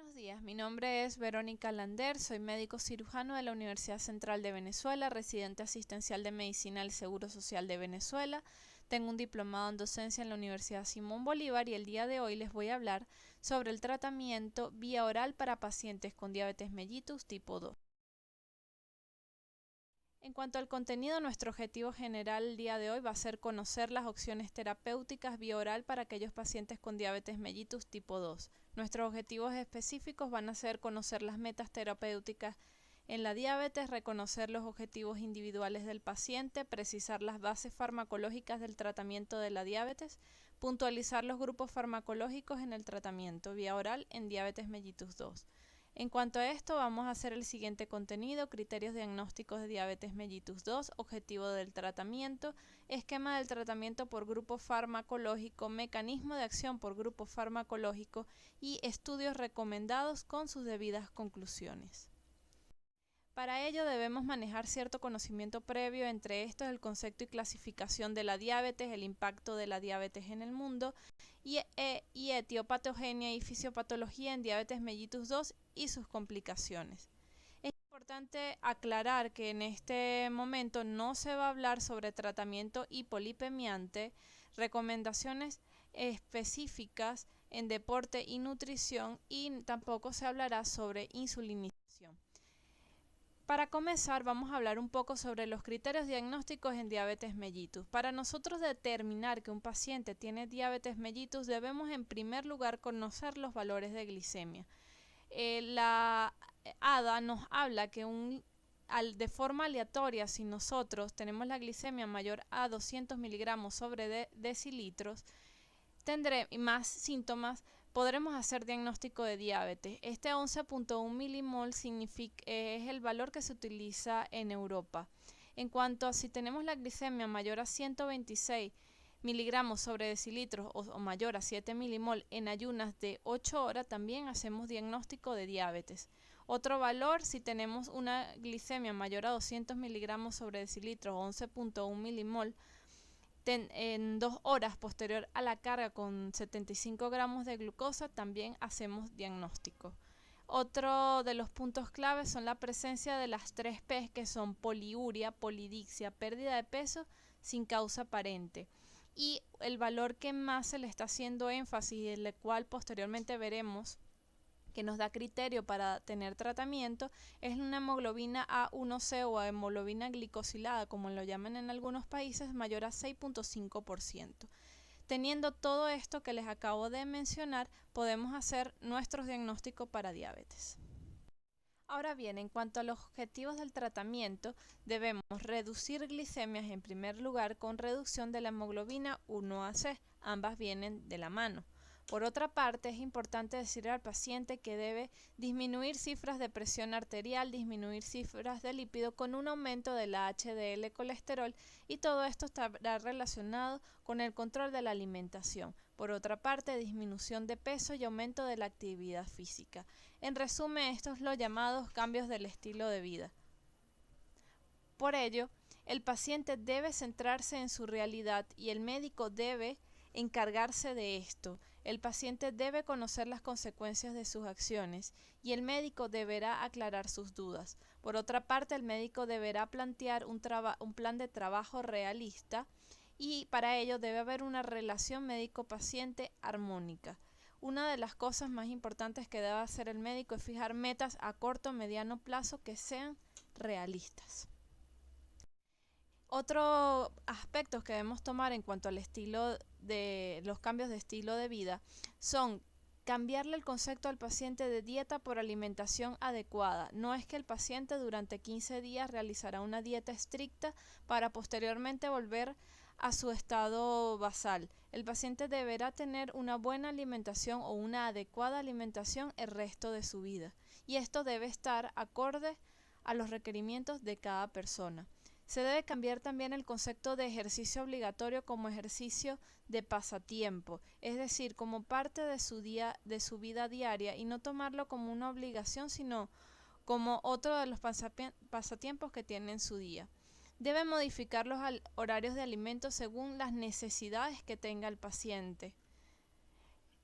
Buenos días, mi nombre es Verónica Lander, soy médico cirujano de la Universidad Central de Venezuela, residente asistencial de Medicina del Seguro Social de Venezuela. Tengo un diplomado en docencia en la Universidad Simón Bolívar y el día de hoy les voy a hablar sobre el tratamiento vía oral para pacientes con diabetes mellitus tipo 2. En cuanto al contenido, nuestro objetivo general el día de hoy va a ser conocer las opciones terapéuticas vía oral para aquellos pacientes con diabetes mellitus tipo 2. Nuestros objetivos específicos van a ser conocer las metas terapéuticas en la diabetes, reconocer los objetivos individuales del paciente, precisar las bases farmacológicas del tratamiento de la diabetes, puntualizar los grupos farmacológicos en el tratamiento vía oral en diabetes mellitus 2. En cuanto a esto, vamos a hacer el siguiente contenido: criterios diagnósticos de diabetes mellitus 2, objetivo del tratamiento, esquema del tratamiento por grupo farmacológico, mecanismo de acción por grupo farmacológico y estudios recomendados con sus debidas conclusiones. Para ello debemos manejar cierto conocimiento previo, entre estos el concepto y clasificación de la diabetes, el impacto de la diabetes en el mundo y etiopatogenia y fisiopatología en diabetes mellitus 2 y sus complicaciones. Es importante aclarar que en este momento no se va a hablar sobre tratamiento hipolipemiante, recomendaciones específicas en deporte y nutrición, y tampoco se hablará sobre insulinización. Para comenzar, vamos a hablar un poco sobre los criterios diagnósticos en diabetes mellitus. Para nosotros determinar que un paciente tiene diabetes mellitus, debemos en primer lugar conocer los valores de glicemia. La ADA nos habla que de forma aleatoria, si nosotros tenemos la glicemia mayor a 200 miligramos sobre decilitros, tendré más síntomas, podremos hacer diagnóstico de diabetes. Este 11.1 milimol es el valor que se utiliza en Europa. En cuanto a si tenemos la glicemia mayor a 126 miligramos sobre decilitros o mayor a 7 milimol en ayunas de 8 horas, también hacemos diagnóstico de diabetes. Otro valor, si tenemos una glicemia mayor a 200 miligramos sobre decilitros o 11.1 milimol en 2 horas posterior a la carga con 75 gramos de glucosa, también hacemos diagnóstico. Otro de los puntos claves son la presencia de las 3 P, que son poliuria, polidixia, pérdida de peso sin causa aparente. Y el valor que más se le está haciendo énfasis y el cual posteriormente veremos que nos da criterio para tener tratamiento es una hemoglobina A1C o hemoglobina glicosilada, como lo llaman en algunos países, mayor a 6.5%. Teniendo todo esto que les acabo de mencionar, podemos hacer nuestros diagnósticos para diabetes. Ahora bien, en cuanto a los objetivos del tratamiento, debemos reducir glicemias en primer lugar con reducción de la hemoglobina 1AC, ambas vienen de la mano. Por otra parte, es importante decirle al paciente que debe disminuir cifras de presión arterial, disminuir cifras de lípido con un aumento de la HDL colesterol, y todo esto estará relacionado con el control de la alimentación. Por otra parte, disminución de peso y aumento de la actividad física. En resumen, estos son los llamados cambios del estilo de vida. Por ello, el paciente debe centrarse en su realidad y el médico debe encargarse de esto. El paciente debe conocer las consecuencias de sus acciones y el médico deberá aclarar sus dudas. Por otra parte, el médico deberá plantear un plan de trabajo realista, y para ello debe haber una relación médico-paciente armónica. Una de las cosas más importantes que debe hacer el médico es fijar metas a corto o mediano plazo que sean realistas. Otros aspectos que debemos tomar en cuanto al estilo de los cambios de estilo de vida son cambiarle el concepto al paciente de dieta por alimentación adecuada. No es que el paciente durante 15 días realizará una dieta estricta para posteriormente volver a su estado basal. El paciente deberá tener una buena alimentación o una adecuada alimentación el resto de su vida, y esto debe estar acorde a los requerimientos de cada persona. Se debe cambiar también el concepto de ejercicio obligatorio como ejercicio de pasatiempo, es decir, como parte de su vida diaria, y no tomarlo como una obligación, sino como otro de los pasatiempos que tiene en su día. Debe modificar los horarios de alimentos según las necesidades que tenga el paciente.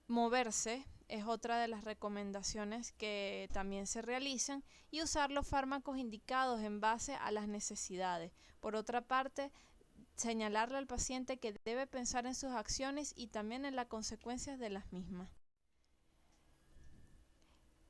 Moverse es otra de las recomendaciones que también se realizan, y usar los fármacos indicados en base a las necesidades. Por otra parte, señalarle al paciente que debe pensar en sus acciones y también en las consecuencias de las mismas.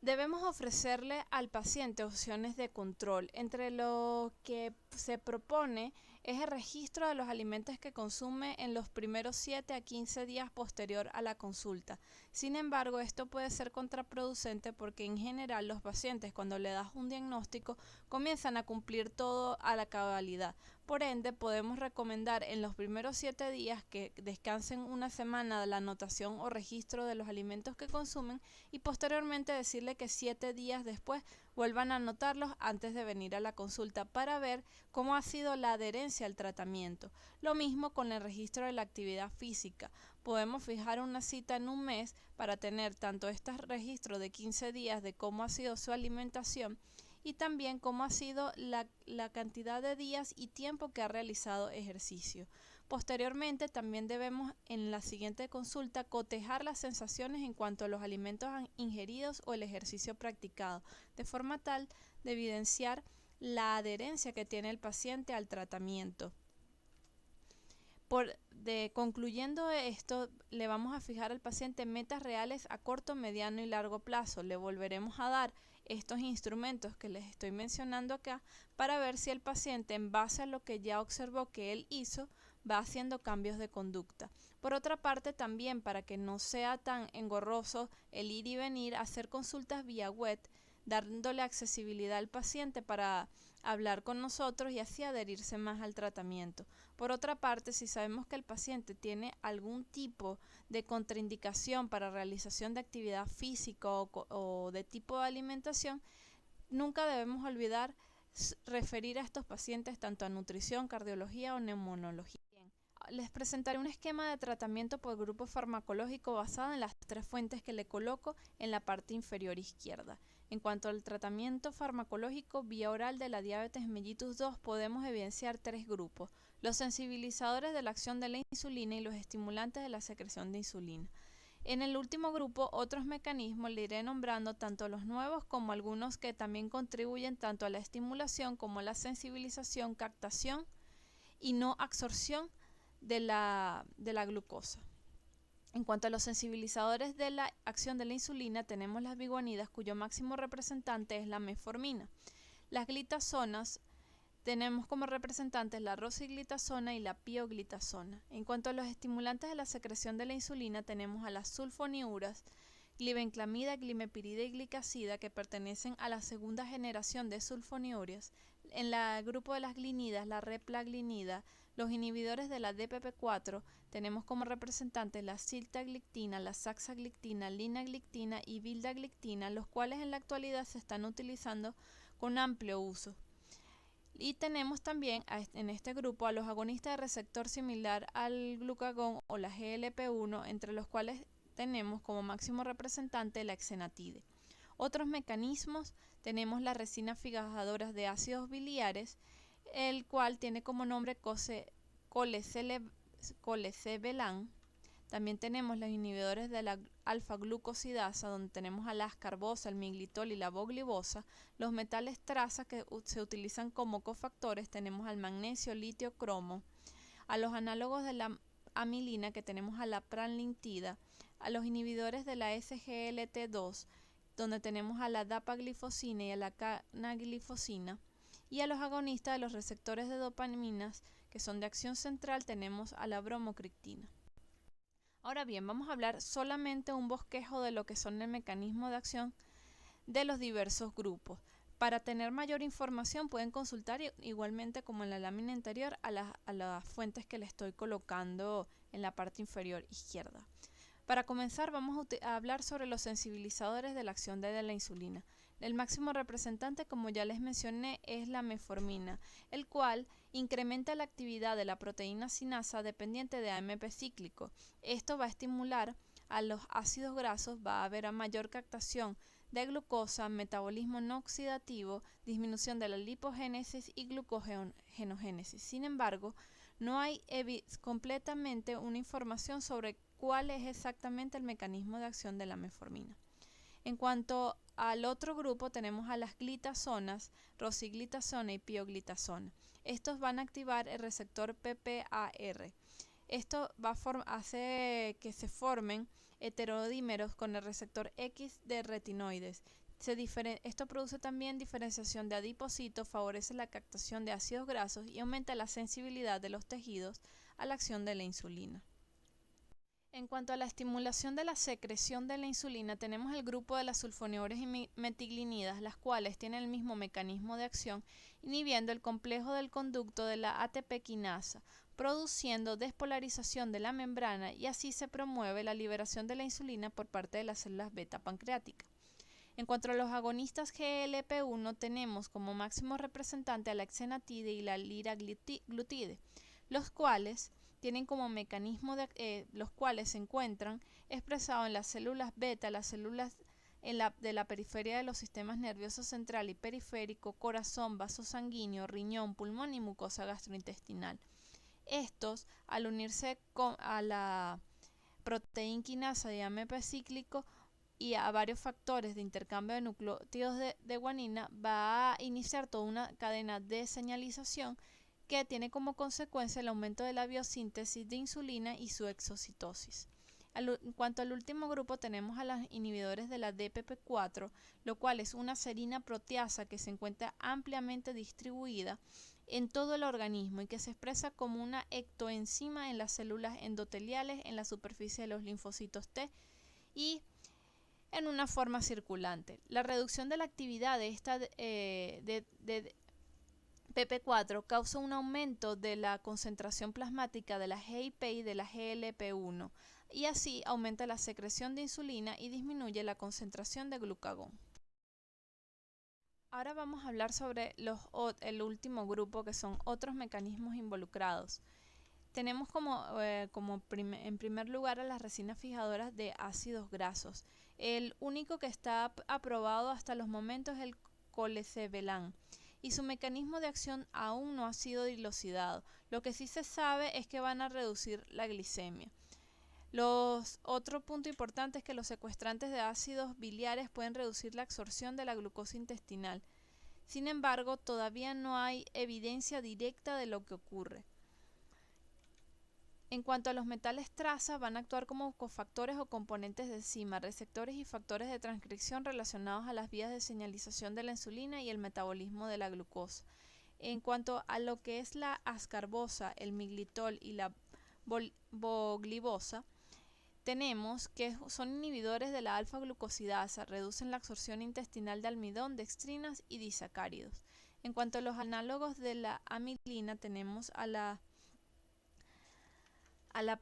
Debemos ofrecerle al paciente opciones de control. Entre lo que se propone es el registro de los alimentos que consume en los primeros 7 a 15 días posterior a la consulta. Sin embargo, esto puede ser contraproducente porque en general los pacientes, cuando le das un diagnóstico, comienzan a cumplir todo a la cabalidad. Por ende, podemos recomendar en los primeros 7 días que descansen una semana de la anotación o registro de los alimentos que consumen, y posteriormente decirle que 7 días después vuelvan a anotarlos antes de venir a la consulta para ver cómo ha sido la adherencia al tratamiento. Lo mismo con el registro de la actividad física. Podemos fijar una cita en un mes para tener tanto este registro de 15 días de cómo ha sido su alimentación y también cómo ha sido la cantidad de días y tiempo que ha realizado ejercicio. Posteriormente, también debemos en la siguiente consulta cotejar las sensaciones en cuanto a los alimentos ingeridos o el ejercicio practicado, de forma tal de evidenciar la adherencia que tiene el paciente al tratamiento. Concluyendo esto, le vamos a fijar al paciente metas reales a corto, mediano y largo plazo. Le volveremos a dar estos instrumentos que les estoy mencionando acá para ver si el paciente, en base a lo que ya observó que él hizo, va haciendo cambios de conducta. Por otra parte, también para que no sea tan engorroso el ir y venir, hacer consultas vía web, dándole accesibilidad al paciente para hablar con nosotros y así adherirse más al tratamiento. Por otra parte, si sabemos que el paciente tiene algún tipo de contraindicación para realización de actividad física o de tipo de alimentación, nunca debemos olvidar referir a estos pacientes tanto a nutrición, cardiología o neumonología. Les presentaré un esquema de tratamiento por grupo farmacológico basado en las 3 fuentes que le coloco en la parte inferior izquierda. En cuanto al tratamiento farmacológico vía oral de la diabetes mellitus 2, podemos evidenciar 3 grupos: los sensibilizadores de la acción de la insulina y los estimulantes de la secreción de insulina. En el último grupo, otros mecanismos, le iré nombrando tanto los nuevos como algunos que también contribuyen tanto a la estimulación como a la sensibilización, captación y no absorción de la glucosa. En cuanto a los sensibilizadores de la acción de la insulina, tenemos las biguanidas, cuyo máximo representante es la metformina. Las glitazonas, tenemos como representantes la rosiglitazona y la pioglitazona. En cuanto a los estimulantes de la secreción de la insulina, tenemos a las sulfonilureas, glibenclamida, glimepirida y glicazida, que pertenecen a la segunda generación de sulfonilureas. En el grupo de las glinidas, la replaglinida, los inhibidores de la DPP4, tenemos como representantes la siltaglictina, la saxaglictina, linagliptina y vildagliptina, los cuales en la actualidad se están utilizando con amplio uso. Y tenemos también en este grupo a los agonistas de receptor similar al glucagón o la GLP-1, entre los cuales tenemos como máximo representante la exenatide. Otros mecanismos, tenemos las resinas fijadoras de ácidos biliares, el cual tiene como nombre colecebelan. También tenemos los inhibidores de la alfa-glucosidasa, donde tenemos a la ascarbosa, el miglitol y la voglibosa. Los metales traza que se utilizan como cofactores, tenemos al magnesio, litio, cromo. A los análogos de la amilina, que tenemos a la pranlintida. A los inhibidores de la SGLT2, donde tenemos a la dapaglifosina y a la canaglifosina. Y a los agonistas de los receptores de dopaminas, que son de acción central, tenemos a la bromocriptina. Ahora bien, vamos a hablar solamente un bosquejo de lo que son el mecanismo de acción de los diversos grupos. Para tener mayor información pueden consultar igualmente como en la lámina anterior a las fuentes que le estoy colocando en la parte inferior izquierda. Para comenzar, vamos a hablar sobre los sensibilizadores de la acción de la insulina. El máximo representante, como ya les mencioné, es la metformina, el cual incrementa la actividad de la proteína sinasa dependiente de AMP cíclico. Esto va a estimular a los ácidos grasos, va a haber a mayor captación de glucosa, metabolismo no oxidativo, disminución de la lipogénesis y glucogenogénesis. Sin embargo, no hay completamente una información sobre cuál es exactamente el mecanismo de acción de la metformina. En cuanto al otro grupo, tenemos a las glitazonas, rosiglitazona y pioglitazona. Estos van a activar el receptor PPAR. Esto hace que se formen heterodímeros con el receptor X de retinoides. Esto produce también diferenciación de adipocitos, favorece la captación de ácidos grasos y aumenta la sensibilidad de los tejidos a la acción de la insulina. En cuanto a la estimulación de la secreción de la insulina, tenemos el grupo de las sulfonilureas y metiglinidas, las cuales tienen el mismo mecanismo de acción, inhibiendo el complejo del conducto de la ATP quinasa, produciendo despolarización de la membrana, y así se promueve la liberación de la insulina por parte de las células beta pancreáticas. En cuanto a los agonistas GLP-1, tenemos como máximo representante a la exenatide y la liraglutide, los cuales tienen como mecanismo los cuales se encuentran expresados en las células beta, las células de la periferia de los sistemas nervioso central y periférico, corazón, vaso sanguíneo, riñón, pulmón y mucosa gastrointestinal. Estos, al unirse a la proteína quinasa de AMP cíclico y a varios factores de intercambio de nucleótidos de guanina, va a iniciar toda una cadena de señalización que tiene como consecuencia el aumento de la biosíntesis de insulina y su exocitosis. En cuanto al último grupo, tenemos a los inhibidores de la DPP4, lo cual es una serina proteasa que se encuentra ampliamente distribuida en todo el organismo y que se expresa como una ectoenzima en las células endoteliales, en la superficie de los linfocitos T y en una forma circulante. La reducción de la actividad de esta PP4 causa un aumento de la concentración plasmática de la GIP y de la GLP-1 y así aumenta la secreción de insulina y disminuye la concentración de glucagón. Ahora vamos a hablar sobre el último grupo, que son otros mecanismos involucrados. Tenemos en primer lugar a las resinas fijadoras de ácidos grasos. El único que está aprobado hasta los momentos es el colecebelan y su mecanismo de acción aún no ha sido dilucidado. Lo que sí se sabe es que van a reducir la glicemia. Otro punto importante es que los secuestrantes de ácidos biliares pueden reducir la absorción de la glucosa intestinal. Sin embargo, todavía no hay evidencia directa de lo que ocurre. En cuanto a los metales traza, van a actuar como cofactores o componentes de enzima, receptores y factores de transcripción relacionados a las vías de señalización de la insulina y el metabolismo de la glucosa. En cuanto a lo que es la ascarbosa, el miglitol y la voglibosa, tenemos que son inhibidores de la alfa-glucosidasa, reducen la absorción intestinal de almidón, dextrinas y disacáridos. En cuanto a los análogos de la amilina, tenemos a la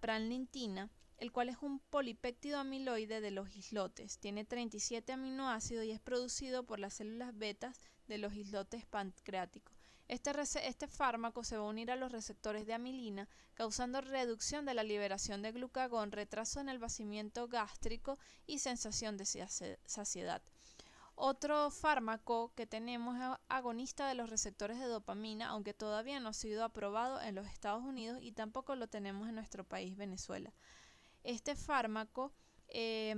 pranlitina, el cual es un polipéptido amiloide de los islotes. Tiene 37 aminoácidos y es producido por las células betas de los islotes pancreáticos. Este fármaco se va a unir a los receptores de amilina, causando reducción de la liberación de glucagón, retraso en el vaciamiento gástrico y sensación de saciedad. Otro fármaco que tenemos es agonista de los receptores de dopamina, aunque todavía no ha sido aprobado en los Estados Unidos y tampoco lo tenemos en nuestro país, Venezuela. Este fármaco fue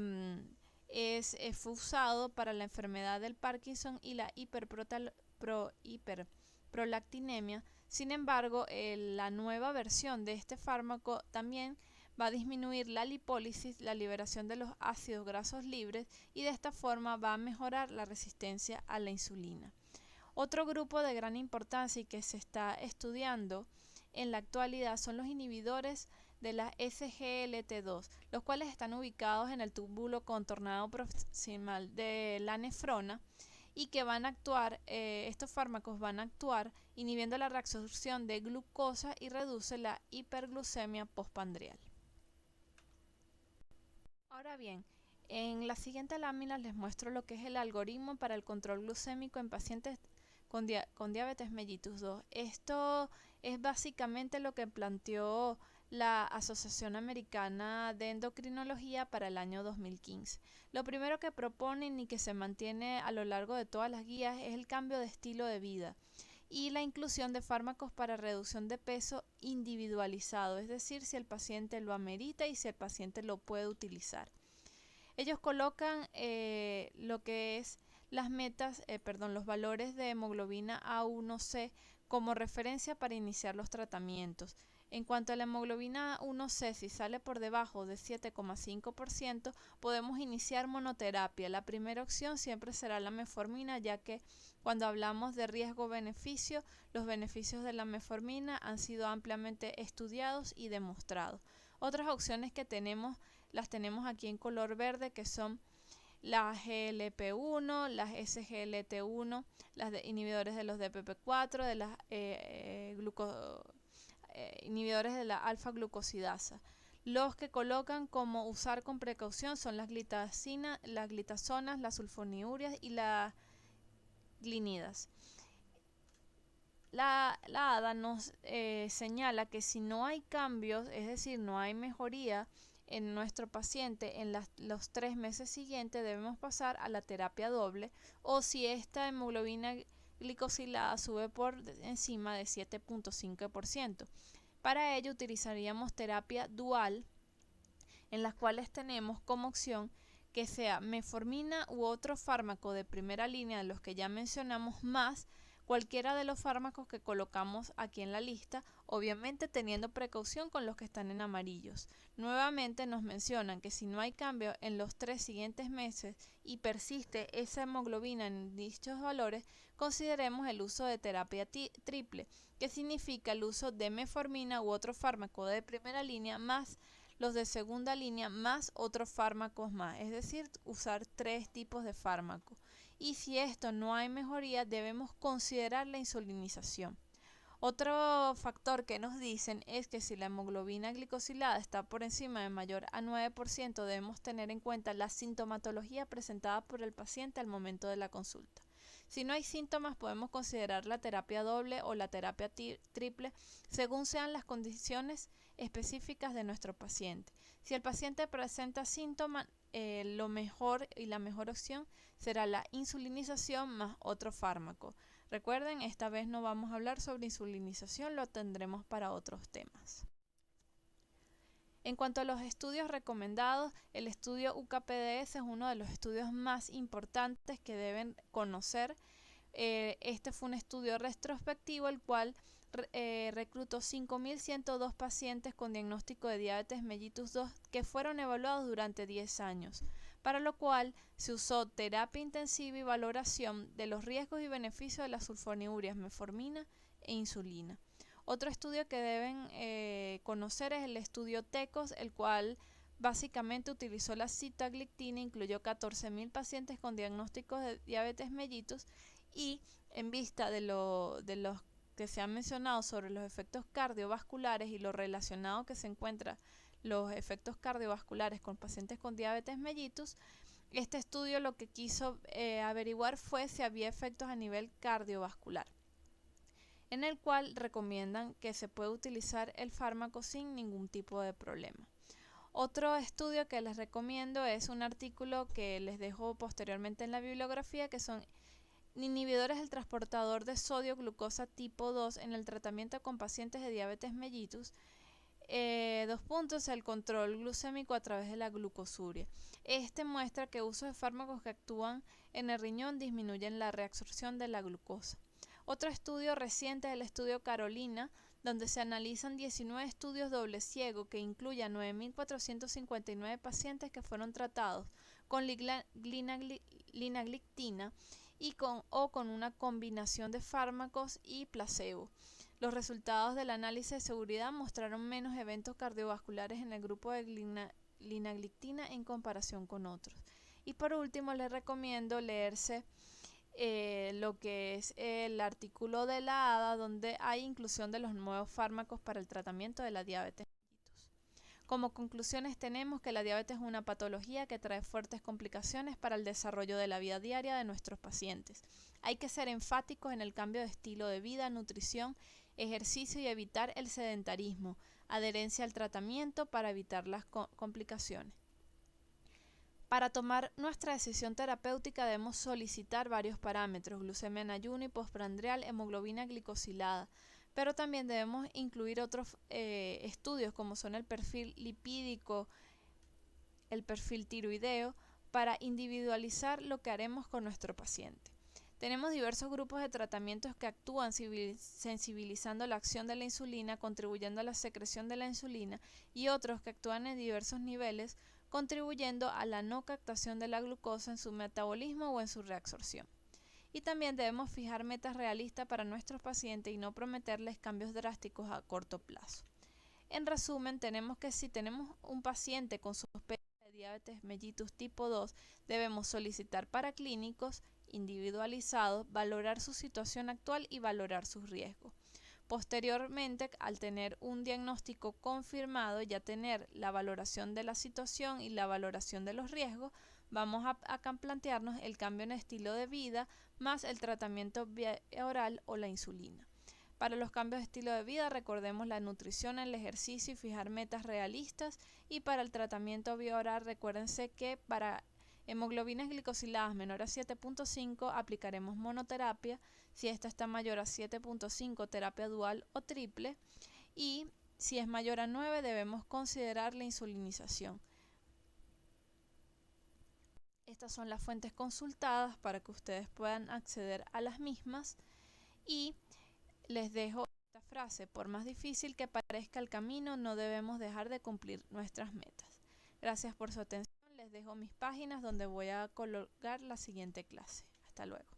usado para la enfermedad del Parkinson y la hiperprolactinemia. Sin embargo, la nueva versión de este fármaco también va a disminuir la lipólisis, la liberación de los ácidos grasos libres y de esta forma va a mejorar la resistencia a la insulina. Otro grupo de gran importancia y que se está estudiando en la actualidad son los inhibidores de la SGLT2, los cuales están ubicados en el túbulo contornado proximal de la nefrona y que van a actuar, estos fármacos van a actuar inhibiendo la reabsorción de glucosa y reduce la hiperglucemia postprandial. Ahora bien, en la siguiente lámina les muestro lo que es el algoritmo para el control glucémico en pacientes con diabetes mellitus 2. Esto es básicamente lo que planteó la Asociación Americana de Endocrinología para el año 2015. Lo primero que proponen y que se mantiene a lo largo de todas las guías es el cambio de estilo de vida. y la inclusión de fármacos para reducción de peso individualizado, es decir, si el paciente lo amerita y si el paciente lo puede utilizar. Ellos colocan lo que es los valores de hemoglobina A1C como referencia para iniciar los tratamientos. En cuanto a la hemoglobina A1C, si sale por debajo de 7,5%, podemos iniciar monoterapia. La primera opción siempre será la metformina, ya que cuando hablamos de riesgo-beneficio, los beneficios de la metformina han sido ampliamente estudiados y demostrados. Otras opciones que las tenemos aquí en color verde, que son las GLP-1, las SGLT1, inhibidores de los DPP-4, de las inhibidores de la alfa-glucosidasa. Los que colocan como usar con precaución son las glitazonas, las sulfonilureas y las glinidas. La ADA nos señala que si no hay cambios, es decir, no hay mejoría en nuestro paciente en los 3 meses siguientes, debemos pasar a la terapia doble, o si esta hemoglobina glicosilada sube por encima de 7,5%. Para ello utilizaríamos terapia dual, en las cuales tenemos como opción que sea metformina u otro fármaco de primera línea de los que ya mencionamos, más cualquiera de los fármacos que colocamos aquí en la lista, obviamente teniendo precaución con los que están en amarillos. Nuevamente nos mencionan que si no hay cambio en los 3 siguientes meses y persiste esa hemoglobina en dichos valores, consideremos el uso de terapia triple, que significa el uso de metformina u otro fármaco de primera línea más los de segunda línea más otros fármacos más, es decir, usar 3 tipos de fármacos. Y si esto no hay mejoría, debemos considerar la insulinización. Otro factor que nos dicen es que si la hemoglobina glicosilada está por encima de mayor a 9%, debemos tener en cuenta la sintomatología presentada por el paciente al momento de la consulta. Si no hay síntomas, podemos considerar la terapia doble o la terapia triple según sean las condiciones específicas de nuestro paciente. Si el paciente presenta síntomas, lo mejor y la mejor opción será la insulinización más otro fármaco. Recuerden, esta vez no vamos a hablar sobre insulinización, lo tendremos para otros temas. En cuanto a los estudios recomendados, el estudio UKPDS es uno de los estudios más importantes que deben conocer. Este fue un estudio retrospectivo, el cual reclutó 5.102 pacientes con diagnóstico de diabetes mellitus 2 que fueron evaluados durante 10 años, para lo cual se usó terapia intensiva y valoración de los riesgos y beneficios de las sulfonilureas, metformina e insulina. Otro estudio que deben conocer es el estudio TECOS, el cual básicamente utilizó la sitagliptina, incluyó 14.000 pacientes con diagnósticos de diabetes mellitus y en vista de los que se han mencionado sobre los efectos cardiovasculares y lo relacionado que se encuentra los efectos cardiovasculares con pacientes con diabetes mellitus, este estudio lo que quiso averiguar fue si había efectos a nivel cardiovascular, en el cual recomiendan que se puede utilizar el fármaco sin ningún tipo de problema. Otro estudio que les recomiendo es un artículo que les dejo posteriormente en la bibliografía, que son inhibidores del transportador de sodio glucosa tipo 2 en el tratamiento con pacientes de diabetes mellitus. El control glucémico a través de la glucosuria. Este muestra que uso de fármacos que actúan en el riñón disminuyen la reabsorción de la glucosa. Otro estudio reciente es el estudio Carolina, donde se analizan 19 estudios doble ciego que incluyen 9.459 pacientes que fueron tratados con linagliptina y con una combinación de fármacos y placebo. Los resultados del análisis de seguridad mostraron menos eventos cardiovasculares en el grupo de linagliptina en comparación con otros. Y por último, les recomiendo leerse lo que es el artículo de la ADA, donde hay inclusión de los nuevos fármacos para el tratamiento de la diabetes mellitus. Como conclusiones tenemos que la diabetes es una patología que trae fuertes complicaciones para el desarrollo de la vida diaria de nuestros pacientes. Hay que ser enfáticos en el cambio de estilo de vida, nutrición, ejercicio y evitar el sedentarismo, adherencia al tratamiento para evitar las complicaciones. Para tomar nuestra decisión terapéutica debemos solicitar varios parámetros: glucemia en ayuno y postprandial, hemoglobina glicosilada, pero también debemos incluir otros estudios como son el perfil lipídico, el perfil tiroideo, para individualizar lo que haremos con nuestro paciente. Tenemos diversos grupos de tratamientos que actúan sensibilizando la acción de la insulina, contribuyendo a la secreción de la insulina, y otros que actúan en diversos niveles, contribuyendo a la no captación de la glucosa en su metabolismo o en su reabsorción. Y también debemos fijar metas realistas para nuestros pacientes y no prometerles cambios drásticos a corto plazo. En resumen, tenemos que si tenemos un paciente con sospecha de diabetes mellitus tipo 2, debemos solicitar paraclínicos individualizados, valorar su situación actual y valorar sus riesgos. Posteriormente, al tener un diagnóstico confirmado, ya tener la valoración de la situación y la valoración de los riesgos, vamos a plantearnos el cambio en estilo de vida más el tratamiento vía oral o la insulina. Para los cambios de estilo de vida, recordemos la nutrición, el ejercicio y fijar metas realistas. Y para el tratamiento vía oral, recuérdense que para hemoglobinas glicosiladas menor a 7.5 aplicaremos monoterapia. Si esta está mayor a 7.5, terapia dual o triple. Y si es mayor a 9, debemos considerar la insulinización. Estas son las fuentes consultadas para que ustedes puedan acceder a las mismas. Y les dejo esta frase: por más difícil que parezca el camino, no debemos dejar de cumplir nuestras metas. Gracias por su atención. Les dejo mis páginas donde voy a colocar la siguiente clase. Hasta luego.